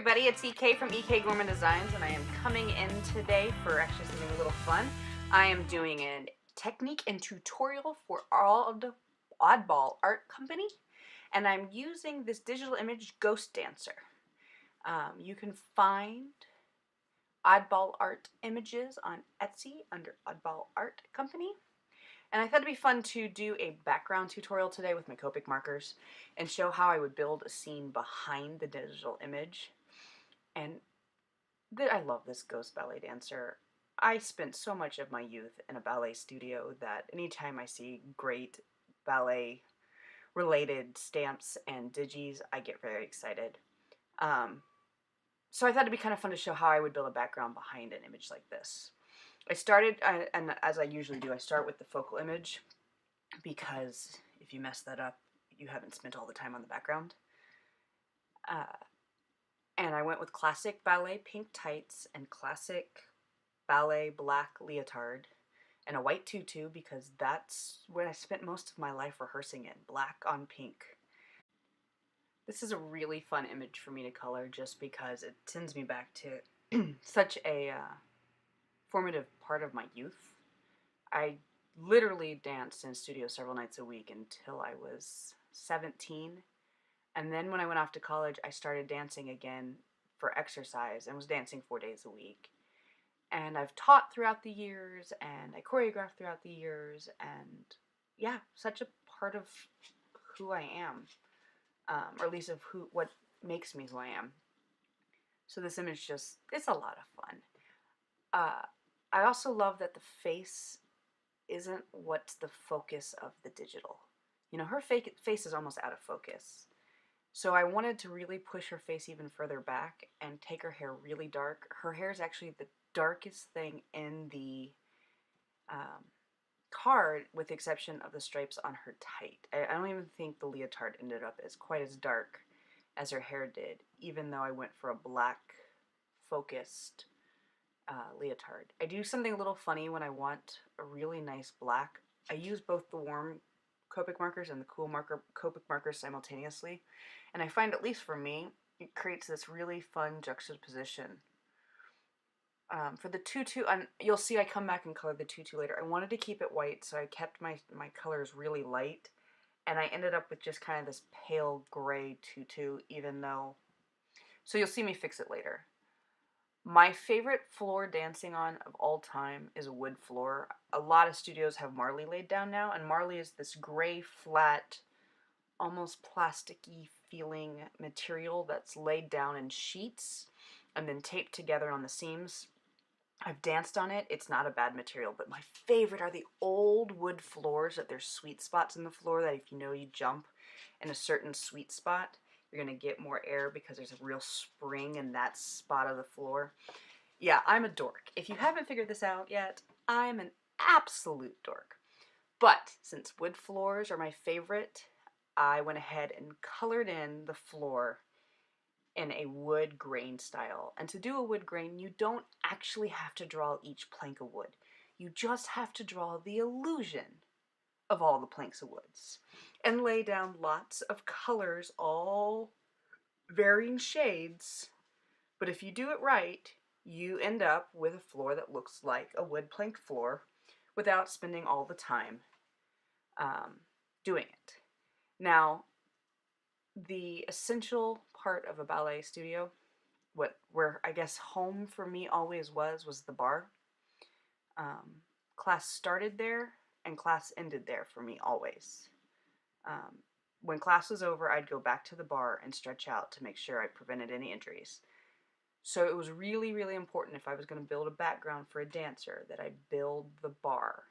everybody, it's EK from EK Gorman Designs, and I am coming in today for actually something a little fun. I am doing a technique and tutorial for Oddball Art Company, and I'm using this digital image ghost dancer. You can find Oddball Art images on Etsy under Oddball Art Company. And I thought it'd be fun to do a background tutorial today with my Copic markers and show how I would build a scene behind the digital image. And I love this ghost ballet dancer. I spent so much of my youth in a ballet studio that anytime I see great ballet related stamps and digis, I get very excited. So I thought it'd be kind of fun to show how I would build a background behind an image like this. I started, and as I usually do, I start with the focal image, because if you mess that up, you haven't spent all the time on the background. And I went with classic ballet pink tights and classic ballet black leotard and a white tutu, because that's what I spent most of my life rehearsing in, black on pink. This is a really fun image for me to color just because it sends me back to such a formative part of my youth. I literally danced in studio several nights a week until I was 17. And then when I went off to college, I started dancing again for exercise and was dancing 4 days a week. And I've taught throughout the years, and I choreographed throughout the years, and yeah, such a part of who I am, or at least of what makes me who I am. So this image it's a lot of fun. I also love that the face isn't what's the focus of the digital. You know, her face is almost out of focus. So I wanted to really push her face even further back and take her hair really dark. Her hair is actually the darkest thing in the card, with the exception of the stripes on her tight. I don't even think the leotard ended up as quite as dark as her hair did, even though I went for a black focused leotard. I do something a little funny when I want a really nice black. I use both the warm Copic markers and the cool Copic markers simultaneously, and I find, at least for me, it creates this really fun juxtaposition. For the tutu, you'll see I come back and color the tutu later. I wanted to keep it white, so I kept my colors really light, and I ended up with just kind of this pale gray tutu, even though, so you'll see me fix it later. My favorite floor dancing on of all time is a wood floor. A lot of studios have marley laid down now, and marley is this gray, flat, almost plasticky feeling material that's laid down in sheets and then taped together on the seams. I've danced on it. It's not a bad material, but my favorite are the old wood floors that there's sweet spots in the floor that if you know you jump in a certain sweet spot, you're going to get more air because there's a real spring in that spot of the floor. Yeah, I'm a dork. If you haven't figured this out yet, I'm an absolute dork. But since wood floors are my favorite, I went ahead and colored in the floor in a wood grain style. And to do a wood grain, you don't actually have to draw each plank of wood. You just have to draw the illusion of all the planks of woods and lay down lots of colors, all varying shades. But if you do it right, you end up with a floor that looks like a wood plank floor without spending all the time doing it. Now, the essential part of a ballet studio, where I guess home for me always was the bar. Class started there and class ended there for me always. When class was over, I'd go back to the bar and stretch out to make sure I prevented any injuries. So it was really, really important, if I was going to build a background for a dancer, that I build the bar.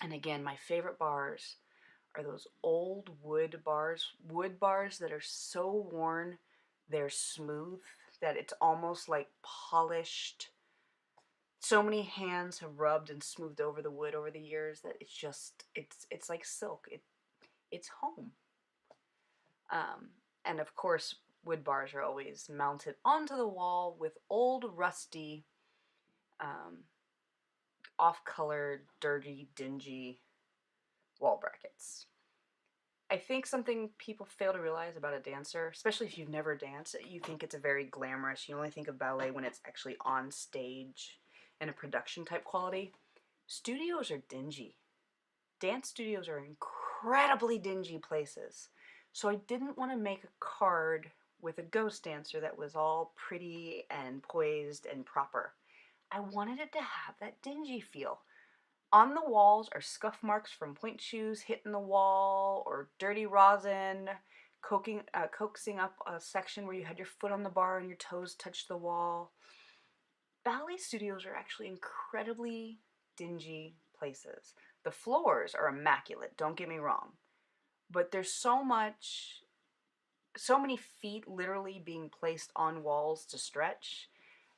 And again, my favorite bars are those old wood bars that are so worn, they're smooth, that it's almost like polished. So many hands have rubbed and smoothed over the wood over the years that it's like silk. It's home. And of course, wood bars are always mounted onto the wall with old, rusty, off-colored, dirty, dingy wall brackets. I think something people fail to realize about a dancer, especially if you've never danced, you think it's a very glamorous. You only think of ballet when it's actually on stage in a production type quality. Studios are dingy. Dance studios are incredibly dingy places. So I didn't want to make a card with a ghost dancer that was all pretty and poised and proper. I wanted it to have that dingy feel. On the walls are scuff marks from point shoes hitting the wall or dirty rosin coaxing up a section where you had your foot on the bar and your toes touched the wall. Ballet studios are actually incredibly dingy places. The floors are immaculate, don't get me wrong. But there's so many feet literally being placed on walls to stretch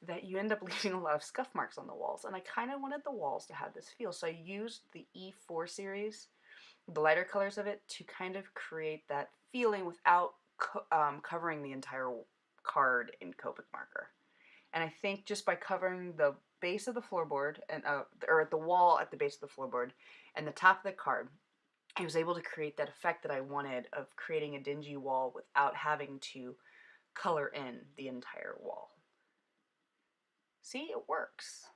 that you end up leaving a lot of scuff marks on the walls. And I kind of wanted the walls to have this feel. So I used the E4 series, the lighter colors of it, to kind of create that feeling without covering the entire card in Copic marker. And I think just by covering the base of the floorboard and or the wall at the base of the floorboard and the top of the card, I was able to create that effect that I wanted of creating a dingy wall without having to color in the entire wall. See, it works.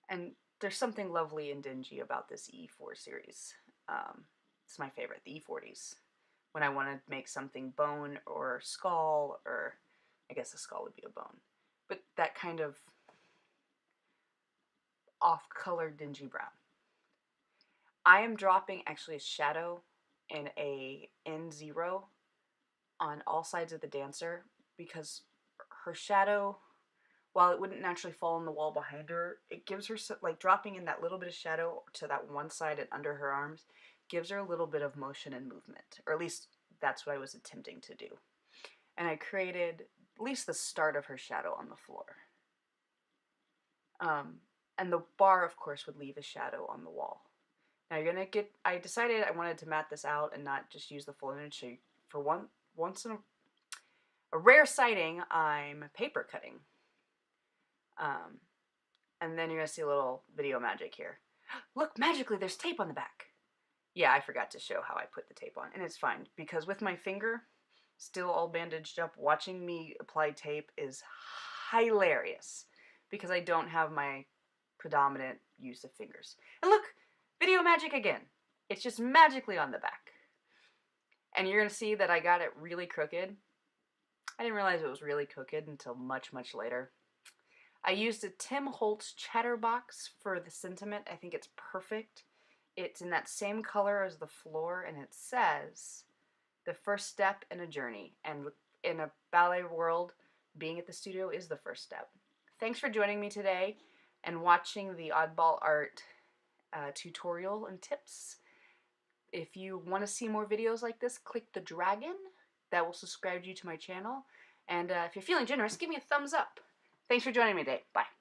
And there's something lovely and dingy about this E4 series. It's my favorite, the E40s. When I want to make something bone or skull, or I guess a skull would be a bone. But that kind of off-color dingy brown. I am dropping actually a shadow and a N0 on all sides of the dancer because her shadow, while it wouldn't naturally fall on the wall behind her, it gives her, like dropping in that little bit of shadow to that one side and under her arms, gives her a little bit of motion and movement, or at least that's what I was attempting to do. And I created at least the start of her shadow on the floor. And the bar, of course, would leave a shadow on the wall. Now you're gonna get, I decided I wanted to mat this out and not just use the full image, so for once in a rare sighting, I'm paper cutting. And then you're gonna see a little video magic here. Look, magically there's tape on the back. Yeah, I forgot to show how I put the tape on, and it's fine, because with my finger still all bandaged up, watching me apply tape is hilarious, because I don't have my predominant use of fingers. And look, video magic again. It's just magically on the back. And you're going to see that I got it really crooked. I didn't realize it was really crooked until much, much later. I used a Tim Holtz Chatterbox for the sentiment. I think it's perfect. It's in that same color as the floor, and it says, the first step in a journey. And in a ballet world, being at the studio is the first step. Thanks for joining me today and watching the Oddball Art tutorial and tips. If you want to see more videos like this, click the dragon. That will subscribe you to my channel. And if you're feeling generous, give me a thumbs up. Thanks for joining me today. Bye.